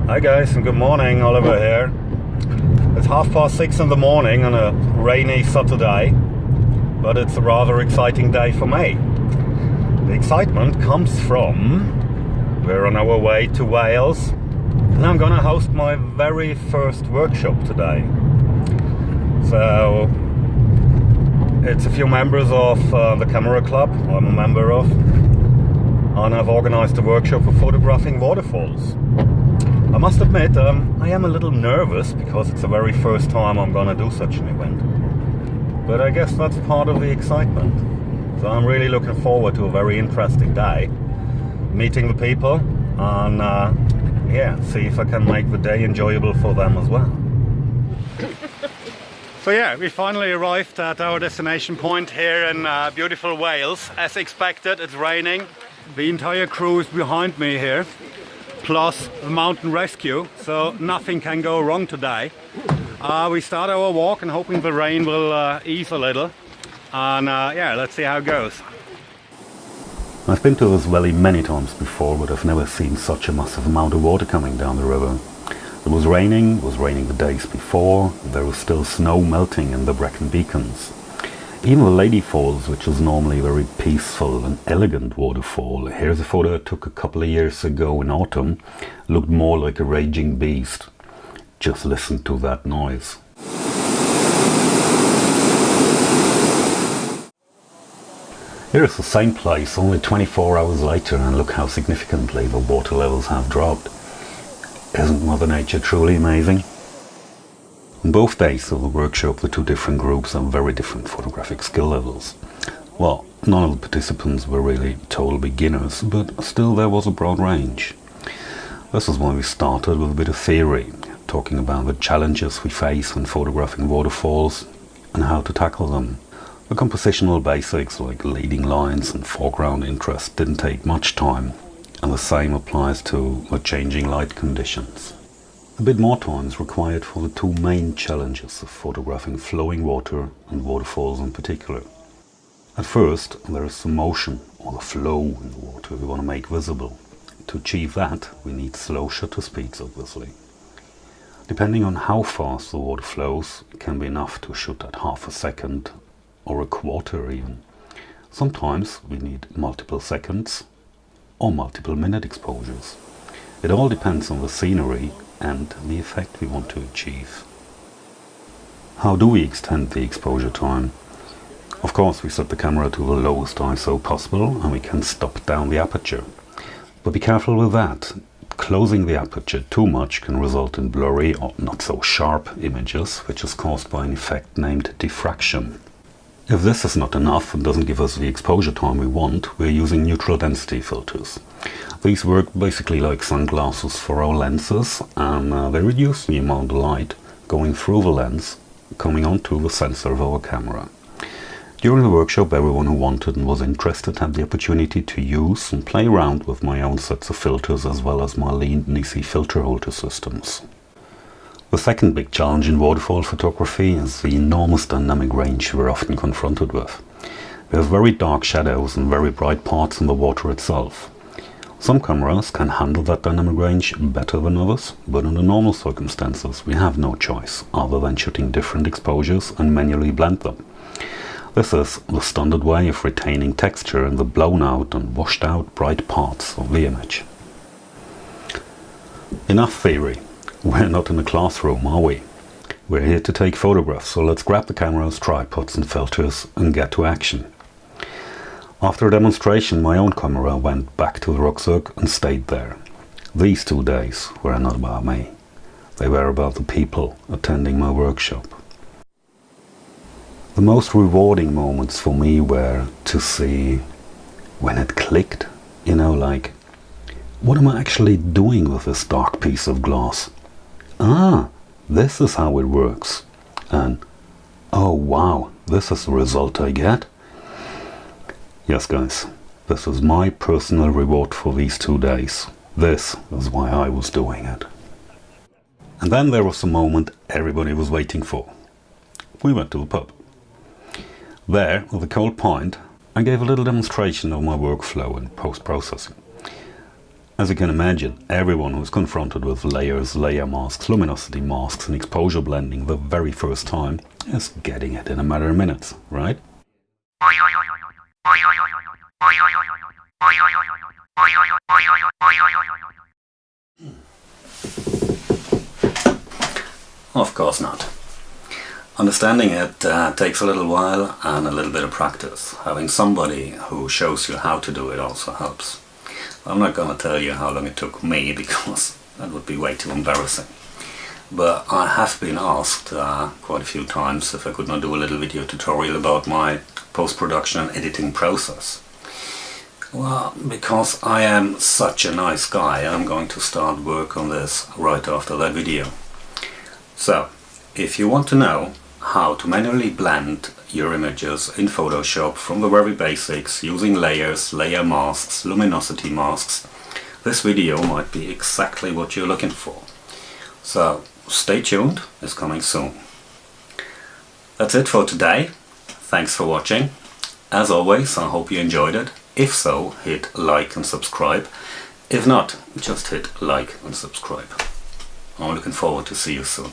Hi guys, and good morning, Oliver here. It's 6:30 in the morning on a rainy Saturday, but it's a rather exciting day for me. The excitement comes from we're on our way to Wales, and I'm gonna host my very first workshop today. So it's a few members of the camera club I'm a member of, and I've organized a workshop for photographing waterfalls. I must admit, I am a little nervous because it's the very first time I'm gonna do such an event. But I guess that's part of the excitement. So I'm really looking forward to a very interesting day, meeting the people, and see if I can make the day enjoyable for them as well. So yeah, we finally arrived at our destination point here in beautiful Wales. As expected, it's raining. The entire crew is behind me here, plus the mountain rescue, so nothing can go wrong today. We start our walk and hoping the rain will ease a little, and let's see how it goes. I've been to this valley many times before, but I've never seen such a massive amount of water coming down the river. It was raining the days before, there was still snow melting in the Brecon Beacons. Even the Lady Falls, which is normally a very peaceful and elegant waterfall, here's a photo I took a couple of years ago in autumn, looked more like a raging beast. Just listen to that noise. Here's the same place only 24 hours later, and look how significantly the water levels have dropped. Isn't Mother Nature truly amazing? On both days of the workshop, the two different groups have very different photographic skill levels. Well, none of the participants were really total beginners, but still there was a broad range. This is why we started with a bit of theory, talking about the challenges we face when photographing waterfalls and how to tackle them. The compositional basics like leading lines and foreground interest didn't take much time, and the same applies to the changing light conditions. A bit more time is required for the two main challenges of photographing flowing water and waterfalls in particular. At first, there is the motion or the flow in the water we want to make visible. To achieve that, we need slow shutter speeds, obviously. Depending on how fast the water flows, it can be enough to shoot at half a second or a quarter even. Sometimes we need multiple seconds or multiple minute exposures. It all depends on the scenery and the effect we want to achieve. How do we extend the exposure time? Of course, we set the camera to the lowest ISO possible and we can stop down the aperture. But be careful with that. Closing the aperture too much can result in blurry or not so sharp images, which is caused by an effect named diffraction. If this is not enough and doesn't give us the exposure time we want, we're using neutral density filters. These work basically like sunglasses for our lenses, and they reduce the amount of light going through the lens, coming onto the sensor of our camera. During the workshop, everyone who wanted and was interested had the opportunity to use and play around with my own sets of filters as well as my lean and easy filter holder systems. The second big challenge in waterfall photography is the enormous dynamic range we're often confronted with. We have very dark shadows and very bright parts in the water itself. Some cameras can handle that dynamic range better than others, but under normal circumstances we have no choice other than shooting different exposures and manually blend them. This is the standard way of retaining texture in the blown out and washed out bright parts of the image. Enough theory. We're not in a classroom, are we? We're here to take photographs, so let's grab the cameras, tripods and filters and get to action. After a demonstration, my own camera went back to the rucksack and stayed there. These 2 days were not about me. They were about the people attending my workshop. The most rewarding moments for me were to see when it clicked, like, what am I actually doing with this dark piece of glass? Ah, this is how it works. And, oh wow, this is the result I get. Yes guys, this is my personal reward for these 2 days. This is why I was doing it. And then there was the moment everybody was waiting for. We went to the pub. There, with a cold pint, I gave a little demonstration of my workflow in post-processing. As you can imagine, everyone who's confronted with layers, layer masks, luminosity masks and exposure blending the very first time is getting it in a matter of minutes, right? Of course not. Understanding it takes a little while and a little bit of practice. Having somebody who shows you how to do it also helps. I'm not going to tell you how long it took me because that would be way too embarrassing. But I have been asked quite a few times if I could not do a little video tutorial about my post-production and editing process. Well, because I am such a nice guy, I'm going to start work on this right after that video. So, if you want to know how to manually blend your images in Photoshop from the very basics using layers, layer masks, luminosity masks, this video might be exactly what you're looking for. So stay tuned, it's coming soon. That's it for today. Thanks for watching. As always, I hope you enjoyed it. If so, hit like and subscribe. If not, just hit like and subscribe. I'm looking forward to see you soon.